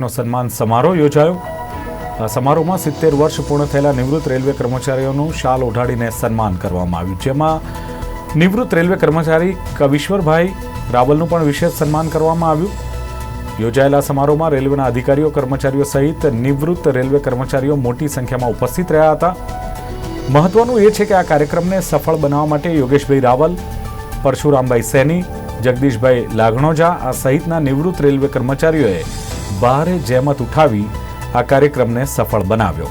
નો સન્માન સમારોહ યોજાયો। આ સમારોહમાં 70 વર્ષ પૂર્ણ થયેલા નિવૃત્ત રેલવે કર્મચારીઓનું શાલ ઓઢાડીને સન્માન કરવામાં આવ્યું, જેમાં નિવૃત્ત રેલવે કર્મચારી કવિશ્વરભાઈ રાવલનું પણ વિશેષ સન્માન કરવામાં આવ્યું। યોજાયેલા સમારોહમાં રેલવેના અધિકારીઓ કર્મચારીઓ સહિત નિવૃત્ત રેલવે કર્મચારીઓ મોટી સંખ્યામાં ઉપસ્થિત રહ્યા હતા। મહત્વનું એ છે કે આ કાર્યક્રમને સફળ બનાવવા માટે યોગેશભાઈ રાવલ, પરશુરામભાઈ સૈની, જગદીશભાઈ લાગણોજા આ સહિતના નિવૃત્ત રેલવે કર્મચારીઓએ ભારે જહેમત ઉઠાવી આ કાર્યક્રમને સફળ બનાવ્યો।